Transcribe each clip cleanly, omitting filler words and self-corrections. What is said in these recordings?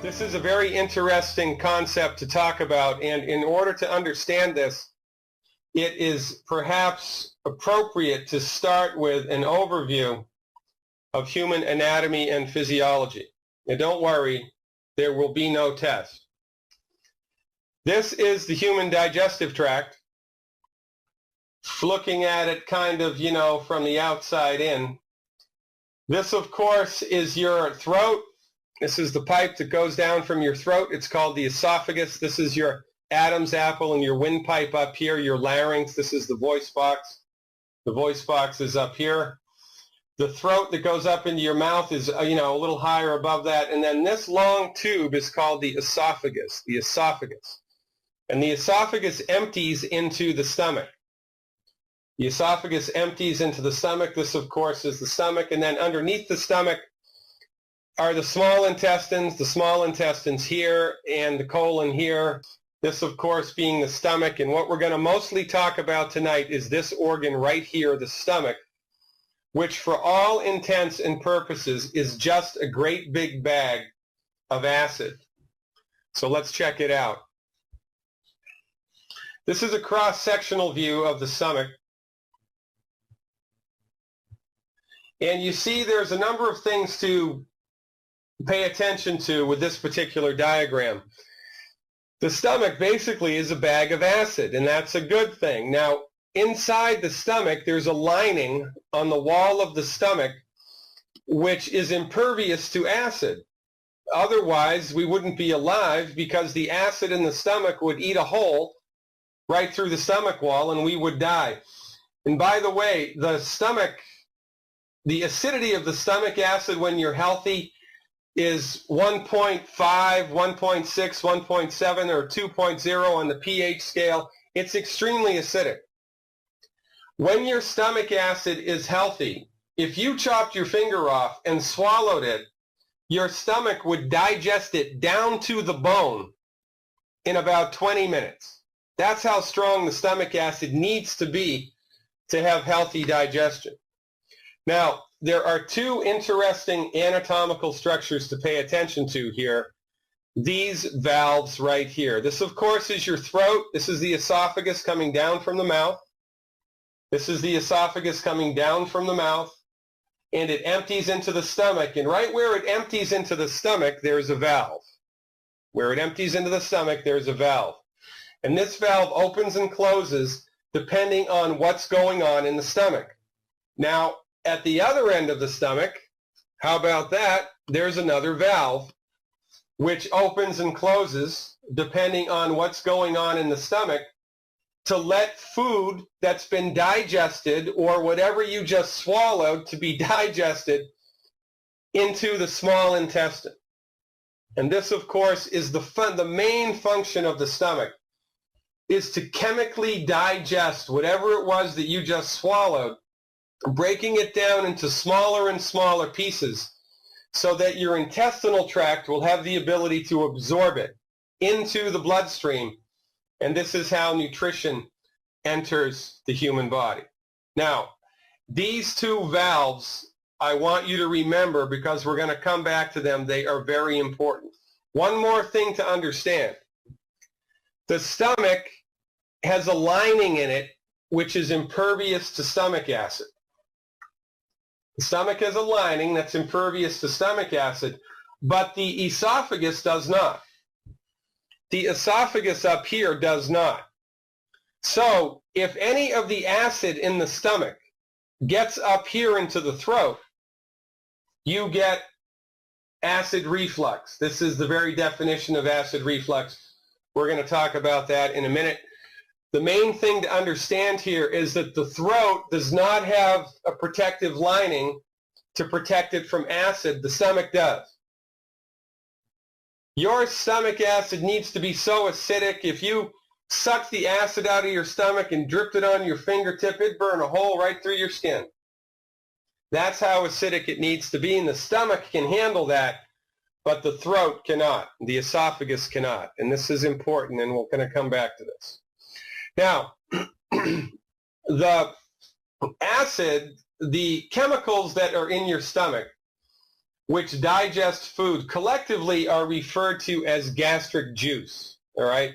This is a very interesting concept to talk about, and in order to understand this, it is perhaps appropriate to start with an overview of human anatomy and physiology. And don't worry, there will be no test. This is the human digestive tract. Looking at it kind of, from the outside in. This, of course, is your throat. This is the pipe that goes down from your throat. It's called the esophagus. This is your Adam's apple and your windpipe up here, your larynx. This is the voice box. The voice box is up here. The throat that goes up into your mouth is, a little higher above that. And then this long tube is called the esophagus, And the esophagus empties into the stomach. The esophagus empties into the stomach. This, of course, is the stomach. And then underneath the stomach are the small intestines here and the colon here. This, of course, being the stomach. And what we're going to mostly talk about tonight is this organ right here, the stomach, which for all intents and purposes is just a great big bag of acid. So let's check it out. This is a cross-sectional view of the stomach. And you see there's a number of things to pay attention to with this particular diagram. The stomach basically is a bag of acid, and that's a good thing. Now, inside the stomach, there's a lining on the wall of the stomach which is impervious to acid. Otherwise, we wouldn't be alive because the acid in the stomach would eat a hole right through the stomach wall and we would die. And by the way, the acidity of the stomach acid when you're healthy is 1.5, 1.6, 1.7, or 2.0 on the pH scale. It's extremely acidic. When your stomach acid is healthy, if you chopped your finger off and swallowed it, your stomach would digest it down to the bone in about 20 minutes. That's how strong the stomach acid needs to be to have healthy digestion. Now, there are two interesting anatomical structures to pay attention to here. These valves right here. This, of course, is your throat. This is the esophagus coming down from the mouth. This is the esophagus coming down from the mouth, and it empties into the stomach. And right where it empties into the stomach, there's a valve. Where it empties into the stomach, there's a valve. And this valve opens and closes depending on what's going on in the stomach. Now, at the other end of the stomach, how about that? There's another valve which opens and closes depending on what's going on in the stomach to let food that's been digested or whatever you just swallowed to be digested into the small intestine. And this, of course, is the main function of the stomach, is to chemically digest whatever it was that you just swallowed, breaking it down into smaller and smaller pieces so that your intestinal tract will have the ability to absorb it into the bloodstream. And this is how nutrition enters the human body. Now, these two valves, I want you to remember because we're going to come back to them. They are very important. One more thing to understand. The stomach has a lining in it which is impervious to stomach acid. The stomach has a lining that's impervious to stomach acid, but the esophagus does not. The esophagus up here does not. So if any of the acid in the stomach gets up here into the throat, you get acid reflux. This is the very definition of acid reflux. We're going to talk about that in a minute. The main thing to understand here is that the throat does not have a protective lining to protect it from acid. The stomach does. Your stomach acid needs to be so acidic, if you sucked the acid out of your stomach and dripped it on your fingertip, it'd burn a hole right through your skin. That's how acidic it needs to be, and the stomach can handle that, but the throat cannot. The esophagus cannot. And this is important, and we're going to come back to this. Now, the acid, the chemicals that are in your stomach which digest food, collectively are referred to as gastric juice. All right?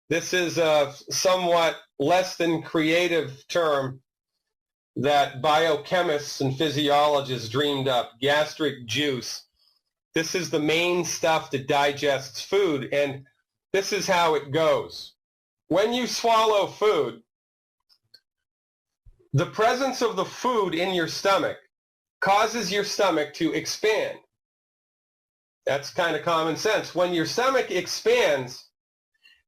This is a somewhat less than creative term that biochemists and physiologists dreamed up, gastric juice. This is the main stuff that digests food, and this is how it goes. When you swallow food, the presence of the food in your stomach causes your stomach to expand. That's kind of common sense. When your stomach expands,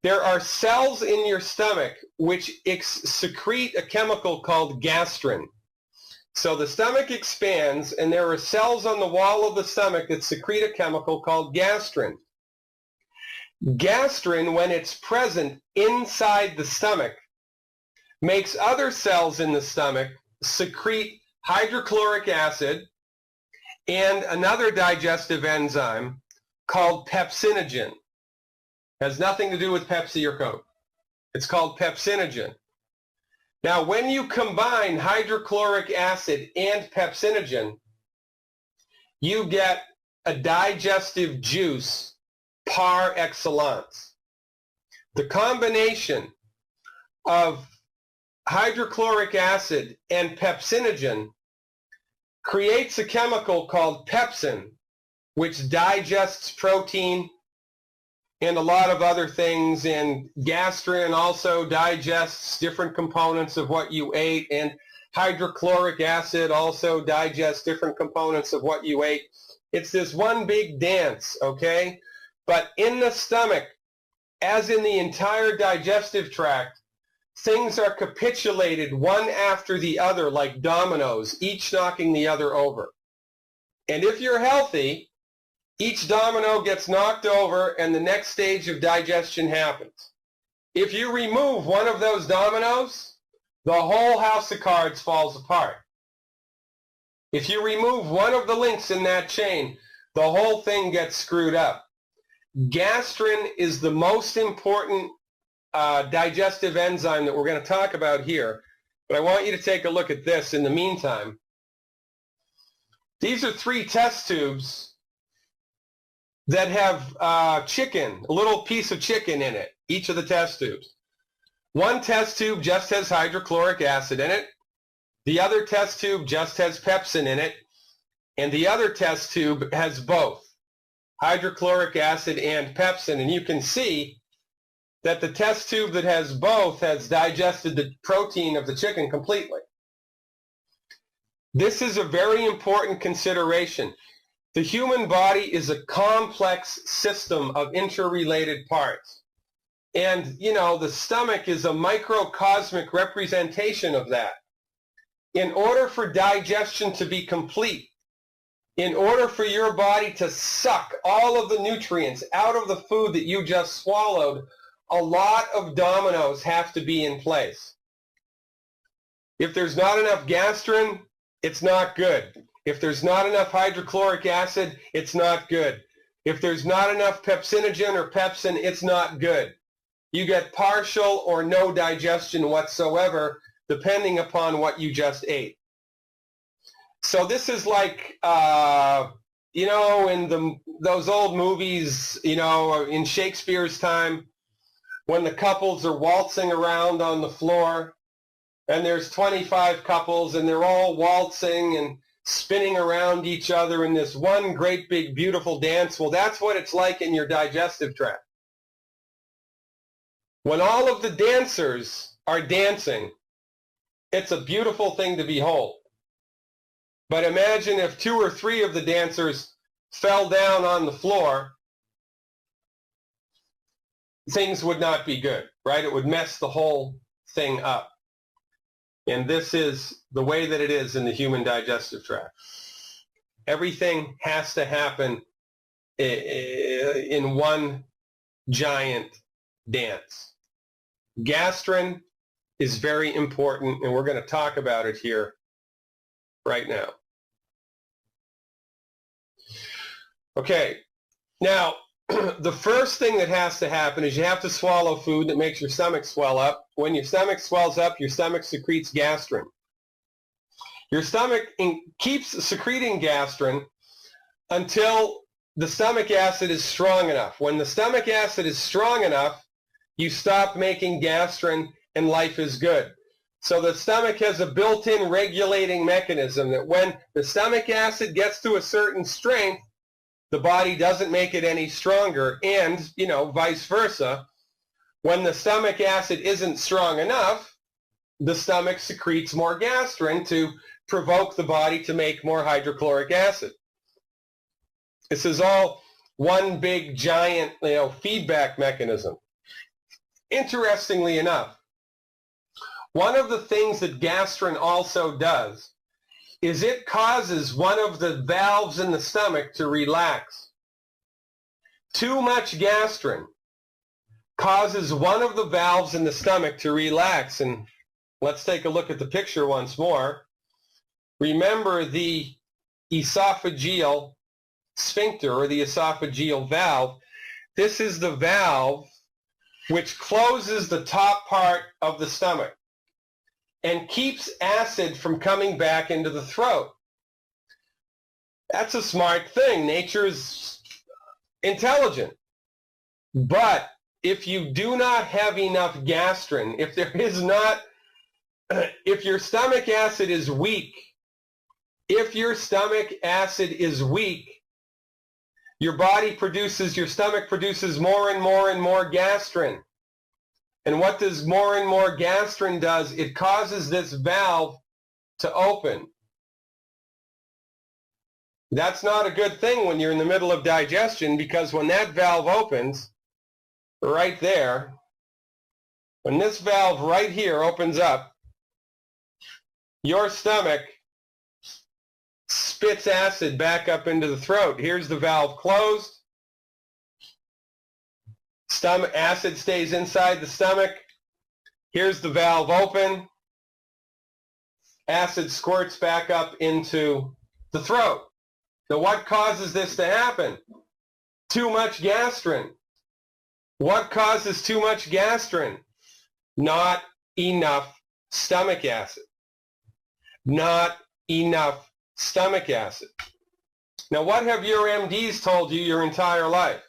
there are cells in your stomach which secrete a chemical called gastrin. So the stomach expands, and there are cells on the wall of the stomach that secrete a chemical called gastrin. Gastrin, when it's present inside the stomach, makes other cells in the stomach secrete hydrochloric acid and another digestive enzyme called pepsinogen. Has nothing to do with Pepsi or Coke. It's called pepsinogen. Now, when you combine hydrochloric acid and pepsinogen, you get a digestive juice par excellence. The combination of hydrochloric acid and pepsinogen creates a chemical called pepsin, which digests protein and a lot of other things, and gastrin also digests different components of what you ate, and hydrochloric acid also digests different components of what you ate. It's this one big dance, okay? But in the stomach, as in the entire digestive tract, things are capitulated one after the other like dominoes, each knocking the other over. And if you're healthy, each domino gets knocked over and the next stage of digestion happens. If you remove one of those dominoes, the whole house of cards falls apart. If you remove one of the links in that chain, the whole thing gets screwed up. Gastrin is the most important digestive enzyme that we're going to talk about here, but I want you to take a look at this in the meantime. These are 3 test tubes that have chicken, a little piece of chicken in it, each of the test tubes. One test tube just has hydrochloric acid in it. The other test tube just has pepsin in it. And the other test tube has both hydrochloric acid and pepsin. And you can see that the test tube that has both has digested the protein of the chicken completely. This is a very important consideration. The human body is a complex system of interrelated parts. And, you know, the stomach is a microcosmic representation of that. In order for digestion to be complete, in order for your body to suck all of the nutrients out of the food that you just swallowed, a lot of dominoes have to be in place. If there's not enough gastrin, it's not good. If there's not enough hydrochloric acid, it's not good. If there's not enough pepsinogen or pepsin, it's not good. You get partial or no digestion whatsoever, depending upon what you just ate. So this is like, you know, in those old movies, you know, in Shakespeare's time, when the couples are waltzing around on the floor, and there's 25 couples, and they're all waltzing and spinning around each other in this one great big beautiful dance. Well, that's what it's like in your digestive tract. When all of the dancers are dancing, it's a beautiful thing to behold. But imagine if 2 or 3 of the dancers fell down on the floor, things would not be good, right? It would mess the whole thing up. And this is the way that it is in the human digestive tract. Everything has to happen in one giant dance. Gastrin is very important, and we're going to talk about it here right now. Okay, now the first thing that has to happen is you have to swallow food that makes your stomach swell up. When your stomach swells up, your stomach secretes gastrin. Your stomach keeps secreting gastrin until the stomach acid is strong enough. When the stomach acid is strong enough, you stop making gastrin and life is good. So the stomach has a built-in regulating mechanism that when the stomach acid gets to a certain strength, the body doesn't make it any stronger, and, vice versa. When the stomach acid isn't strong enough, the stomach secretes more gastrin to provoke the body to make more hydrochloric acid. This is all one big giant, feedback mechanism. Interestingly enough, one of the things that gastrin also does is it causes one of the valves in the stomach to relax. Too much gastrin causes one of the valves in the stomach to relax. And let's take a look at the picture once more. Remember the esophageal sphincter, or the esophageal valve. This is the valve which closes the top part of the stomach and keeps acid from coming back into the throat. That's a smart thing. Nature's intelligent. But if you do not have enough gastrin, if your stomach acid is weak, your stomach produces more and more and more gastrin. And what does more and more gastrin does? It causes this valve to open. That's not a good thing when you're in the middle of digestion, because when that valve opens, right there, when this valve right here opens up, your stomach spits acid back up into the throat. Here's the valve closed. Acid stays inside the stomach. Here's the valve open. Acid squirts back up into the throat. Now, what causes this to happen? Too much gastrin. What causes too much gastrin? Not enough stomach acid. Not enough stomach acid. Now, what have your MDs told you your entire life?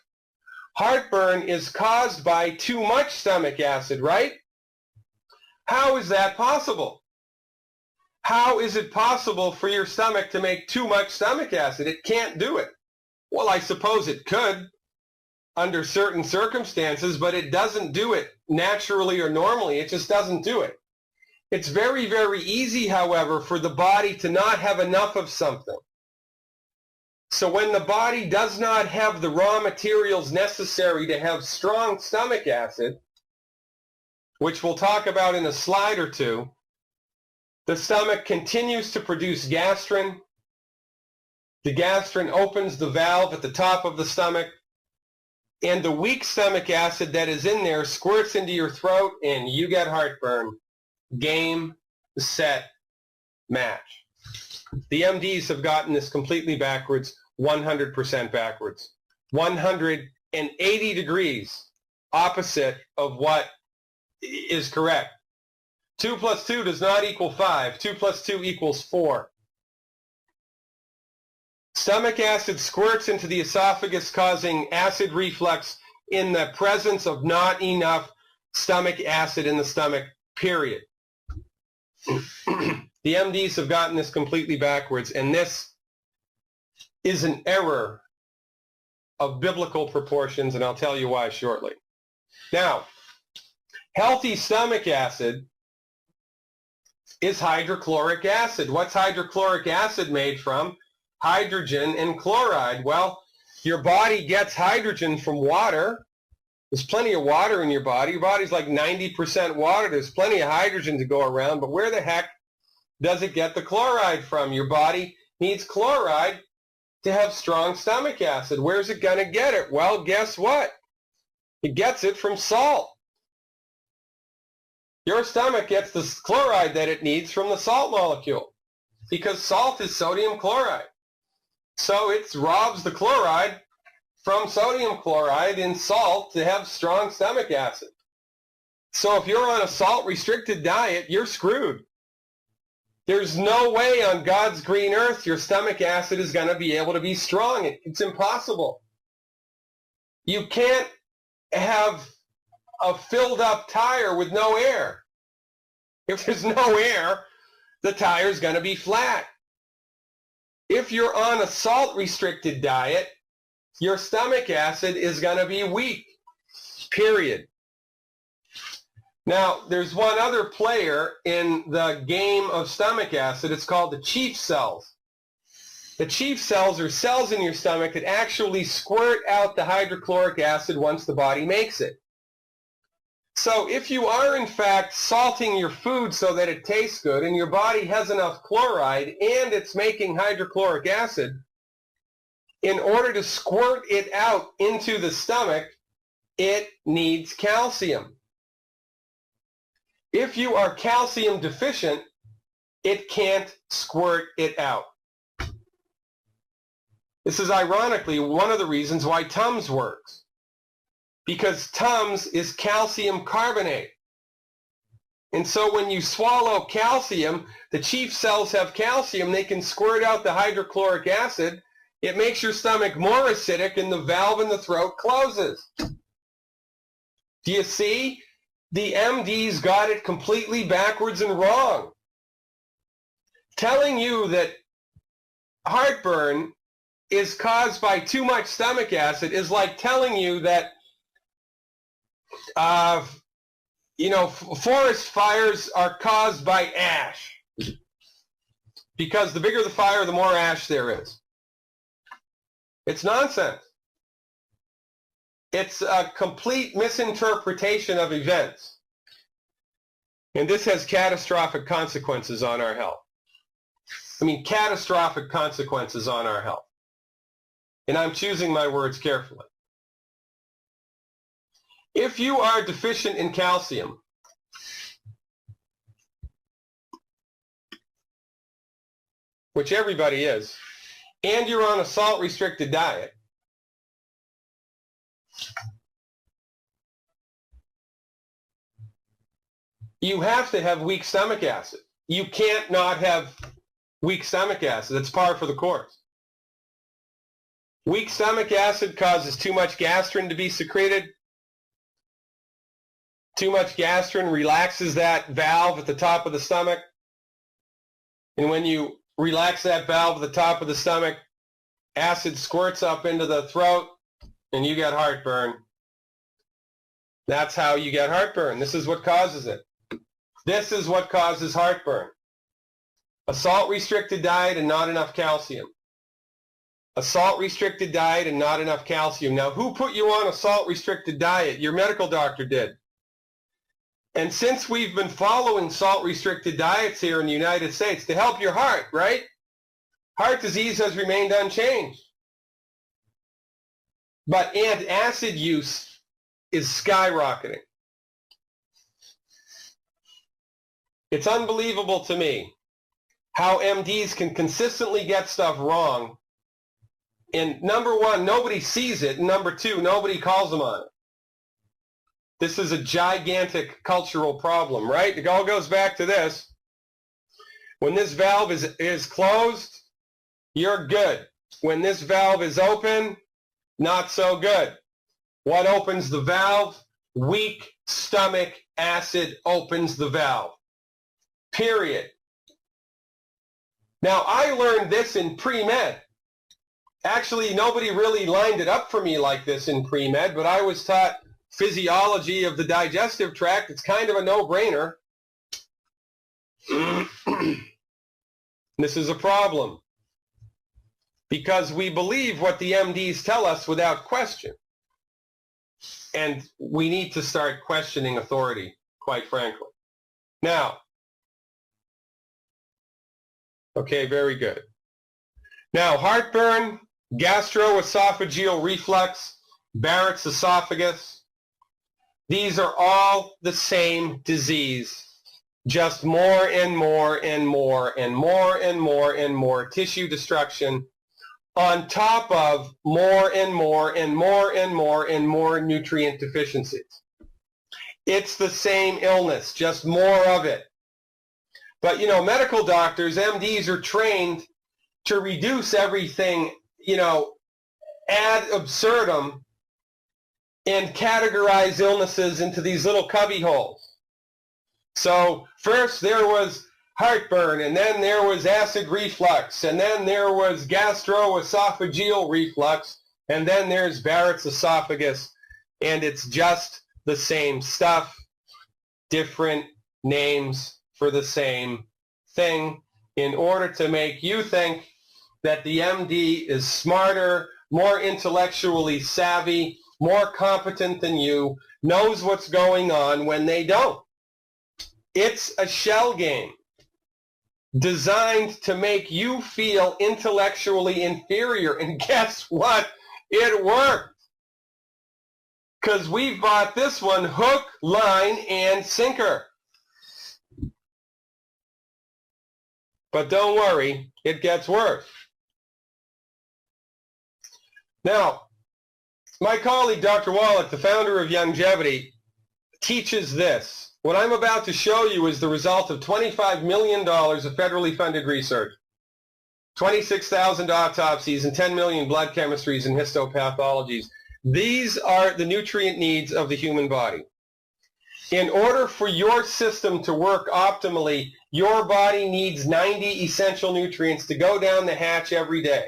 Heartburn is caused by too much stomach acid, right? How is that possible? How is it possible for your stomach to make too much stomach acid? It can't do it. Well, I suppose it could under certain circumstances, but it doesn't do it naturally or normally. It just doesn't do it. It's very, very easy, however, for the body to not have enough of something. So when the body does not have the raw materials necessary to have strong stomach acid, which we'll talk about in a slide or two, the stomach continues to produce gastrin. The gastrin opens the valve at the top of the stomach, and the weak stomach acid that is in there squirts into your throat, and you get heartburn. Game, set, match. The MDs have gotten this completely backwards, 100% backwards. 180 degrees opposite of what is correct. 2 plus 2 does not equal 5. 2 plus 2 equals 4. Stomach acid squirts into the esophagus, causing acid reflux in the presence of not enough stomach acid in the stomach, period. The MDs have gotten this completely backwards, and this is an error of biblical proportions, and I'll tell you why shortly. Now, healthy stomach acid is hydrochloric acid. What's hydrochloric acid made from? Hydrogen and chloride. Well, your body gets hydrogen from water. There's plenty of water in your body. Your body's like 90% water. There's plenty of hydrogen to go around, but where the heck does it get the chloride from? Your body needs chloride to have strong stomach acid. Where's it going to get it? Well, guess what? It gets it from salt. Your stomach gets the chloride that it needs from the salt molecule, because salt is sodium chloride. So it robs the chloride from sodium chloride in salt to have strong stomach acid. So if you're on a salt-restricted diet, you're screwed. There's no way on God's green earth your stomach acid is going to be able to be strong. It's impossible. You can't have a filled up tire with no air. If there's no air, the tire is going to be flat. If you're on a salt-restricted diet, your stomach acid is going to be weak, period. Now, there's one other player in the game of stomach acid. It's called the chief cells. The chief cells are cells in your stomach that actually squirt out the hydrochloric acid once the body makes it. So if you are in fact salting your food so that it tastes good and your body has enough chloride and it's making hydrochloric acid, in order to squirt it out into the stomach, it needs calcium. If you are calcium deficient, it can't squirt it out. This is ironically one of the reasons why Tums works. Because Tums is calcium carbonate. And so when you swallow calcium, the chief cells have calcium, they can squirt out the hydrochloric acid. It makes your stomach more acidic and the valve in the throat closes. Do you see? The MDs got it completely backwards and wrong. Telling you that heartburn is caused by too much stomach acid is like telling you that forest fires are caused by ash. Because the bigger the fire, the more ash there is. It's nonsense. It's a complete misinterpretation of events. And this has catastrophic consequences on our health. I mean, catastrophic consequences on our health. And I'm choosing my words carefully. If you are deficient in calcium, which everybody is, and you're on a salt-restricted diet, you have to have weak stomach acid. You can't not have weak stomach acid. It's par for the course. Weak stomach acid causes too much gastrin to be secreted. Too much gastrin relaxes that valve at the top of the stomach. And when you relax that valve at the top of the stomach, acid squirts up into the throat and you get heartburn. That's how you get heartburn. This is what causes it. This is what causes heartburn. A salt-restricted diet and not enough calcium. A salt-restricted diet and not enough calcium. Now, who put you on a salt-restricted diet? Your medical doctor did. And since we've been following salt-restricted diets here in the United States to help your heart, right? Heart disease has remained unchanged. But antacid use is skyrocketing. It's unbelievable to me how MDs can consistently get stuff wrong. And number one, nobody sees it. And number two, nobody calls them on it. This is a gigantic cultural problem, right? It all goes back to this. When this valve is closed, you're good. When this valve is open, not so good. What opens the valve? Weak stomach acid opens the valve. Period. Now, I learned this in pre-med. Actually, nobody really lined it up for me like this in pre-med, but I was taught physiology of the digestive tract. It's kind of a no-brainer. This is a problem because we believe what the MDs tell us without question. And we need to start questioning authority, quite frankly. Now, okay, very good. Now, heartburn, gastroesophageal reflux, Barrett's esophagus, these are all the same disease, just more and more and more and more and more and more tissue destruction on top of more and more and more and more and more nutrient deficiencies. It's the same illness, just more of it. But, you know, medical doctors, MDs, are trained to reduce everything, you know, ad absurdum and categorize illnesses into these little cubby holes. So first there was heartburn, and then there was acid reflux, and then there was gastroesophageal reflux, and then there's Barrett's esophagus, and it's just the same stuff, different names for the same thing, in order to make you think that the MD is smarter, more intellectually savvy, more competent than you, knows what's going on, when they don't. It's a shell game designed to make you feel intellectually inferior. And guess what? It worked. Because we've bought this one hook, line, and sinker. But don't worry, it gets worse. Now, my colleague, Dr. Wallach, the founder of Youngevity, teaches this. What I'm about to show you is the result of $25 million of federally funded research, 26,000 autopsies, and 10 million blood chemistries and histopathologies. These are the nutrient needs of the human body. In order for your system to work optimally, your body needs 90 essential nutrients to go down the hatch every day.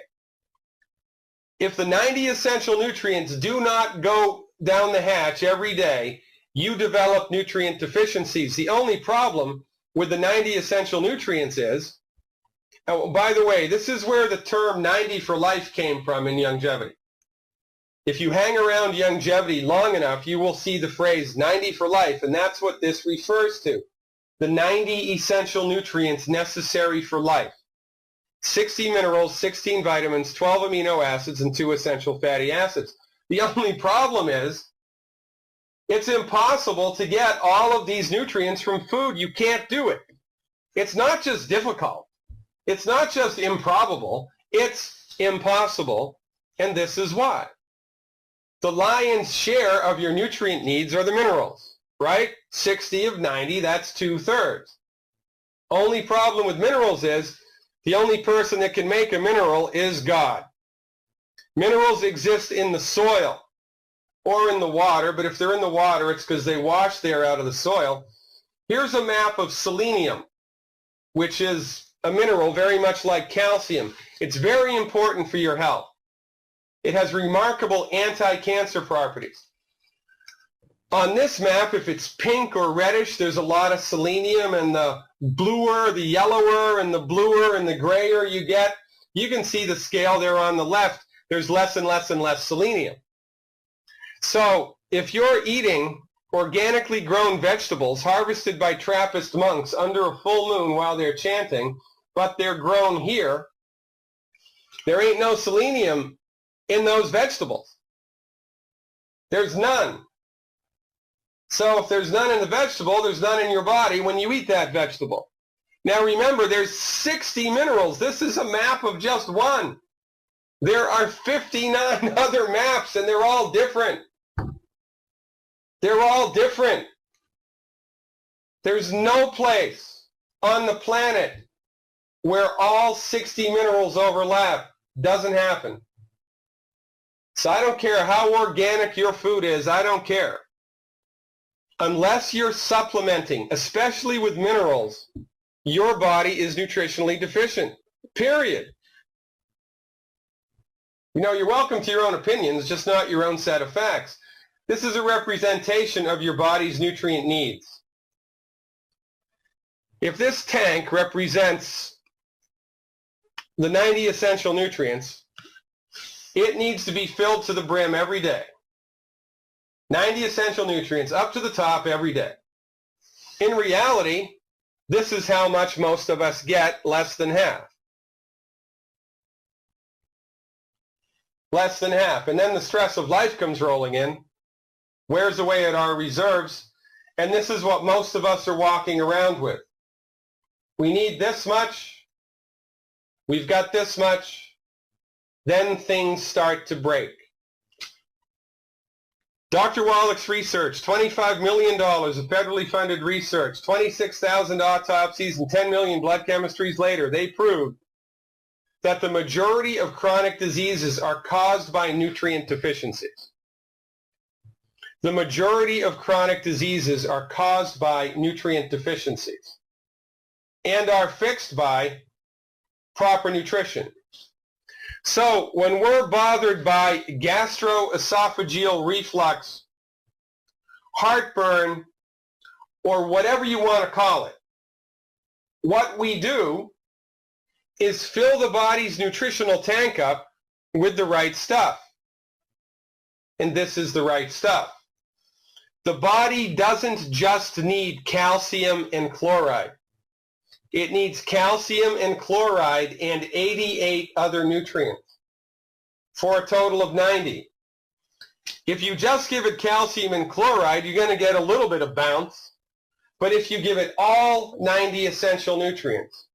If the 90 essential nutrients do not go down the hatch every day, you develop nutrient deficiencies. The only problem with the 90 essential nutrients is, oh, by the way, this is where the term 90 for life came from in Youngevity. If you hang around Youngevity long enough, you will see the phrase 90 for life, and that's what this refers to. The 90 essential nutrients necessary for life. 60 minerals, 16 vitamins, 12 amino acids, and 2 essential fatty acids. The only problem is, it's impossible to get all of these nutrients from food. You can't do it. It's not just difficult. It's not just improbable. It's impossible, and this is why. The lion's share of your nutrient needs are the minerals, right? 60 of 90, that's 2/3. Only problem with minerals is the only person that can make a mineral is God. Minerals exist in the soil or in the water, but if they're in the water, it's because they wash there out of the soil. Here's a map of selenium, which is a mineral very much like calcium. It's very important for your health. It has remarkable anti-cancer properties. On this map, if it's pink or reddish, there's a lot of selenium, and the bluer, the yellower, and the bluer and the grayer you get, you can see the scale there on the left. There's less and less and less selenium. So if you're eating organically grown vegetables harvested by Trappist monks under a full moon while they're chanting, but they're grown here, there ain't no selenium in those vegetables. There's none. So if there's none in the vegetable, there's none in your body when you eat that vegetable. Now remember, there's 60 minerals. This is a map of just one. There are 59 other maps, and they're all different. They're all different. There's no place on the planet where all 60 minerals overlap. Doesn't happen. So I don't care how organic your food is. I don't care. Unless you're supplementing, especially with minerals, your body is nutritionally deficient. Period. You know, you're welcome to your own opinions, just not your own set of facts. This is a representation of your body's nutrient needs. If this tank represents the 90 essential nutrients, it needs to be filled to the brim every day. 90 essential nutrients up to the top every day. In reality, this is how much most of us get, less than half. Less than half. And then the stress of life comes rolling in, wears away at our reserves, and this is what most of us are walking around with. We need this much, we've got this much, then things start to break. Dr. Wallach's research, $25 million of federally funded research, 26,000 autopsies, and 10 million blood chemistries later, they proved that the majority of chronic diseases are caused by nutrient deficiencies. The majority of chronic diseases are caused by nutrient deficiencies and are fixed by proper nutrition. So when we're bothered by gastroesophageal reflux, heartburn, or whatever you want to call it, what we do is fill the body's nutritional tank up with the right stuff. And this is the right stuff. The body doesn't just need calcium and chloride. It needs calcium and chloride and 88 other nutrients for a total of 90. If you just give it calcium and chloride, you're going to get a little bit of bounce. But if you give it all 90 essential nutrients,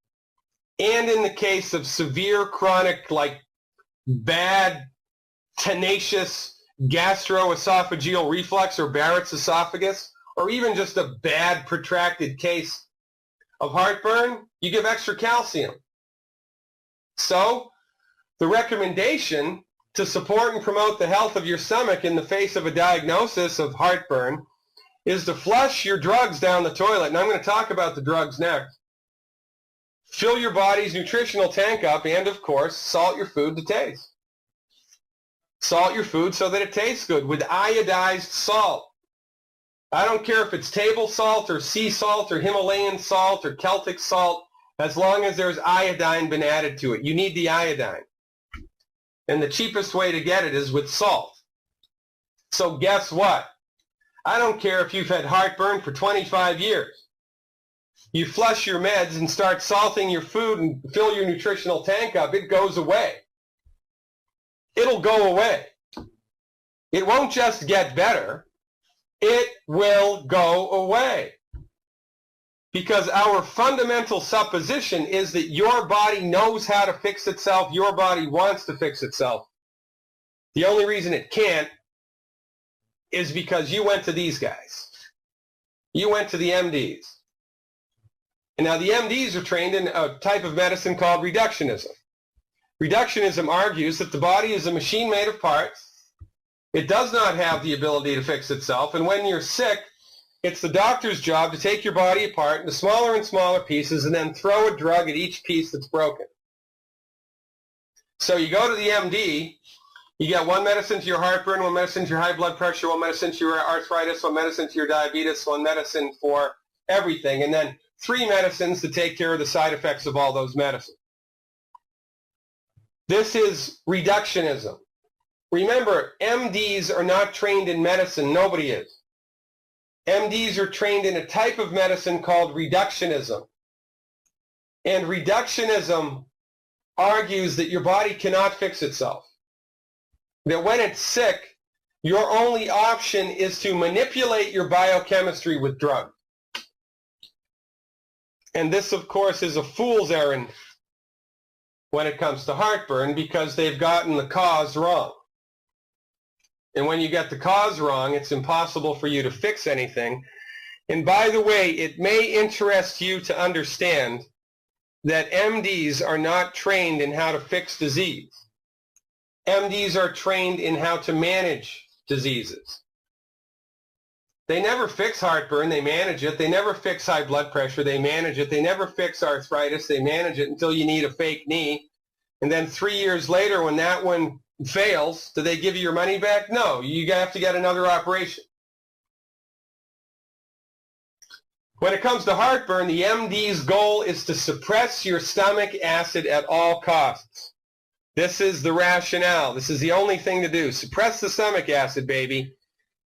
and in the case of severe chronic, like bad, tenacious gastroesophageal reflux or Barrett's esophagus, or even just a bad protracted case of heartburn, you give extra calcium. So the recommendation to support and promote the health of your stomach in the face of a diagnosis of heartburn is to flush your drugs down the toilet. And I'm going to talk about the drugs next. Fill your body's nutritional tank up, and of course, salt your food to taste. Salt your food so that it tastes good with iodized salt. I don't care if it's table salt or sea salt or Himalayan salt or Celtic salt, as long as there's iodine been added to it. You need the iodine. And the cheapest way to get it is with salt. So guess what? I don't care if you've had heartburn for 25 years. You flush your meds and start salting your food and fill your nutritional tank up, it goes away. It'll go away. It won't just get better. It will go away. Because our fundamental supposition is that your body knows how to fix itself. Your body wants to fix itself. The only reason it can't is because you went to these guys. You went to the MDs. And now the MDs are trained in a type of medicine called reductionism. Reductionism argues that the body is a machine made of parts. It does not have the ability to fix itself, and when you're sick, it's the doctor's job to take your body apart into smaller and smaller pieces and then throw a drug at each piece that's broken. So you go to the MD, you get one medicine to your heartburn, one medicine to your high blood pressure, one medicine to your arthritis, one medicine to your diabetes, one medicine for everything, and then 3 medicines to take care of the side effects of all those medicines. This is reductionism. Remember, MDs are not trained in medicine. Nobody is. MDs are trained in a type of medicine called reductionism. And reductionism argues that your body cannot fix itself. That when it's sick, your only option is to manipulate your biochemistry with drugs. And this, of course, is a fool's errand when it comes to heartburn, because they've gotten the cause wrong. And when you get the cause wrong, it's impossible for you to fix anything. And by the way, it may interest you to understand that MDs are not trained in how to fix disease. MDs are trained in how to manage diseases. They never fix heartburn, they manage it. They never fix high blood pressure, they manage it. They never fix arthritis, they manage it until you need a fake knee. And then 3 years later, when that one fails, do they give you your money back? No, you have to get another operation. When it comes to heartburn, the MD's goal is to suppress your stomach acid at all costs. This is the rationale. This is the only thing to do. Suppress the stomach acid, baby.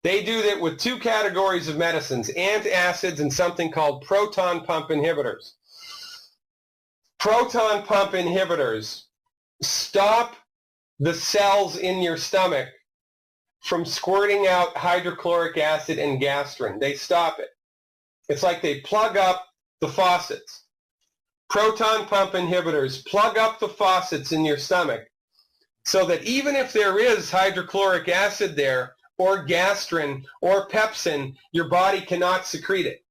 They do that with 2 categories of medicines, antacids and something called proton pump inhibitors. Proton pump inhibitors stop the cells in your stomach from squirting out hydrochloric acid and gastrin. They stop it. It's like they plug up the faucets. Proton pump inhibitors plug up the faucets in your stomach so that even if there is hydrochloric acid there, or gastrin or pepsin, your body cannot secrete it.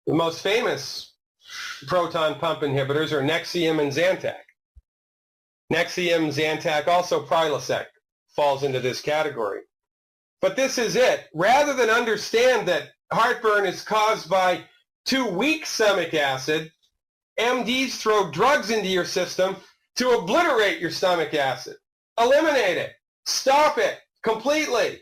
The most famous proton pump inhibitors are Nexium and Zantac. Nexium, Zantac, also Prilosec falls into this category. But this is it. Rather than understand that heartburn is caused by too weak stomach acid, MDs throw drugs into your system to obliterate your stomach acid. Eliminate it. Stop it completely.